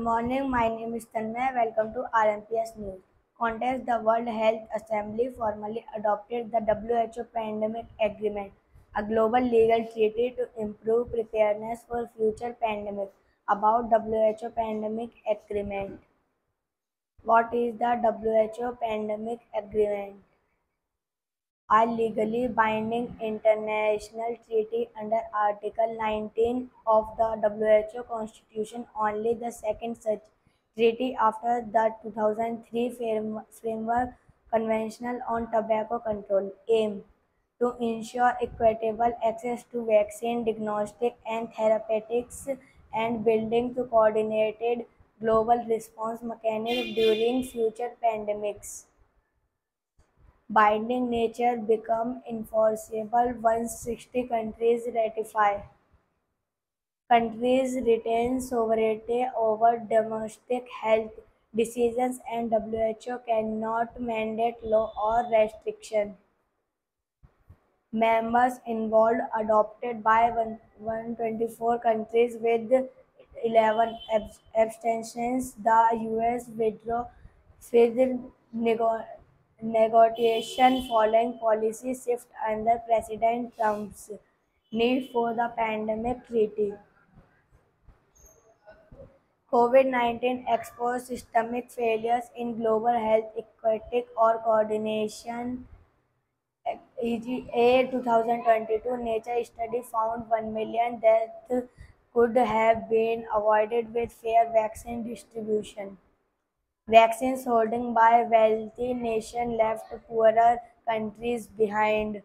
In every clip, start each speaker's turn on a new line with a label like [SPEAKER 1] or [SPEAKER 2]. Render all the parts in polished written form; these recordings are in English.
[SPEAKER 1] morning, my name is Tanmay. Welcome to RMPS News. Context: The World Health Assembly formally adopted the WHO Pandemic Agreement, a global legal treaty to improve preparedness for future pandemics. About WHO Pandemic Agreement. What is the WHO Pandemic Agreement? A legally binding international treaty under Article 19 of the WHO Constitution, only the second such treaty after the 2003 Framework Convention on Tobacco Control. Aim: to ensure equitable access to vaccine, diagnostic and therapeutics, and building to coordinated global response mechanism during future pandemics. Binding nature become enforceable once 60 countries ratify. Countries retain sovereignty over domestic health decisions and WHO cannot mandate law or restriction. Members involved adopted by 124 countries with 11 abstentions. The US withdrew with negotiation following policy shift under President Trump's need for the pandemic treaty. COVID-19 exposed systemic failures in global health equity or coordination. A 2022 Nature study found 1 million deaths could have been avoided with fair vaccine distribution. Vaccines hoarding by wealthy nations left poorer countries behind.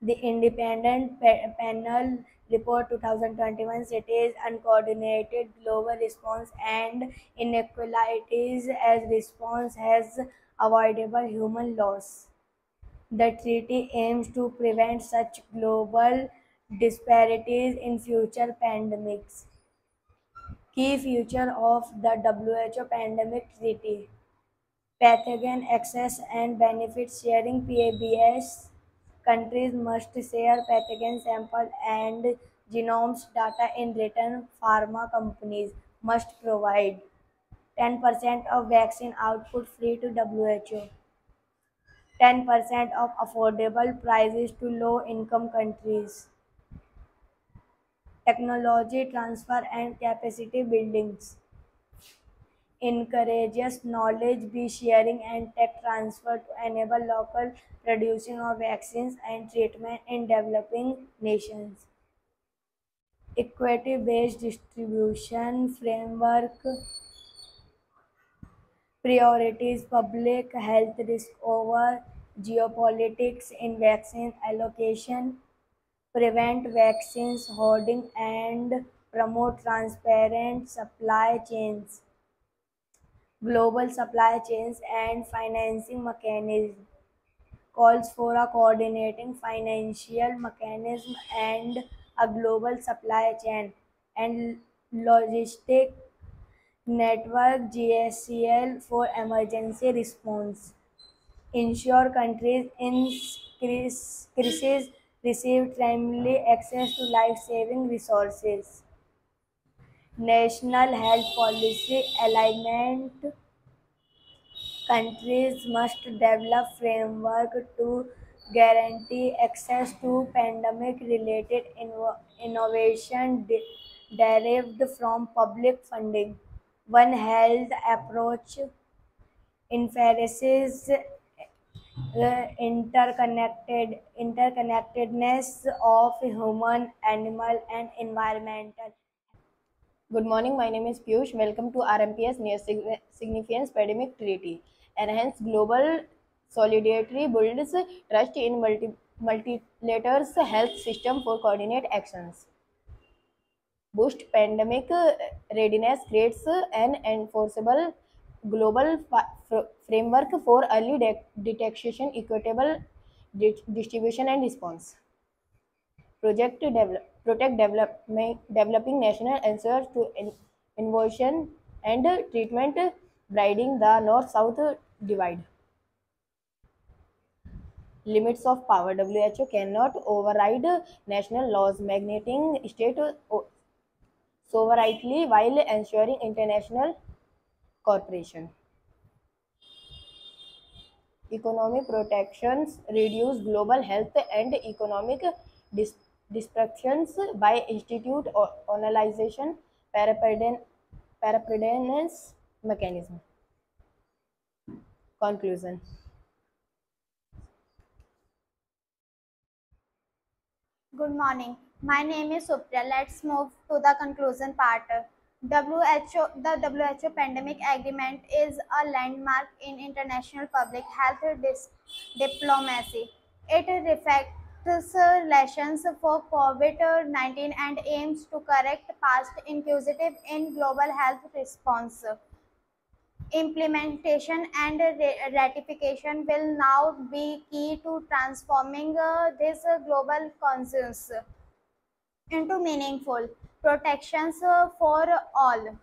[SPEAKER 1] The Independent Panel Report 2021 cites uncoordinated global response and inequalities as response has avoidable human loss. The treaty aims to prevent such global disparities in future pandemics. Key feature of the WHO Pandemic Treaty: pathogen access and benefit sharing (PABS). Countries must share pathogen sample and genomes data in return. Pharma companies must provide 10% of vaccine output free to WHO, 10% of affordable prices to low-income countries. Technology transfer and capacity buildings encourages knowledge be sharing and tech transfer to enable local producing of vaccines and treatment in developing nations. Equity-based distribution framework priorities public health risk over geopolitics in vaccine allocation, prevent vaccines hoarding and promote transparent supply chains. Global supply chains and financing mechanism calls for a coordinating financial mechanism and a global supply chain and logistic network (GSCL) for emergency response. Ensure countries in crisis receive timely access to life-saving resources. National health policy alignment: countries must develop framework to guarantee access to pandemic-related innovation derived from public funding. One Health approach emphasizes interconnectedness of human, animal, and environmental.
[SPEAKER 2] Good morning. My name is Piyush. Welcome to RMPS Near Significance Pandemic Treaty. Enhance global solidarity builds trust in multilateral health system for coordinate actions. Boost pandemic readiness creates an enforceable global framework for early detection, equitable distribution, and response. Protect developing national answers to innovation and treatment, bridging the north-south divide. Limits of power: WHO cannot override national laws, mandating state sovereignty while ensuring international cooperation. Economic protections reduce global health and economic dis- disruptions by institute or analyzation preparedness mechanism. Conclusion.
[SPEAKER 3] Good morning. My name is Supriya. Let's move to the conclusion part. The WHO Pandemic Agreement is a landmark in international public health diplomacy. It reflects lessons for COVID-19 and aims to correct past inquisitive in global health response. Implementation and ratification will now be key to transforming this global consensus into meaningful protections for all.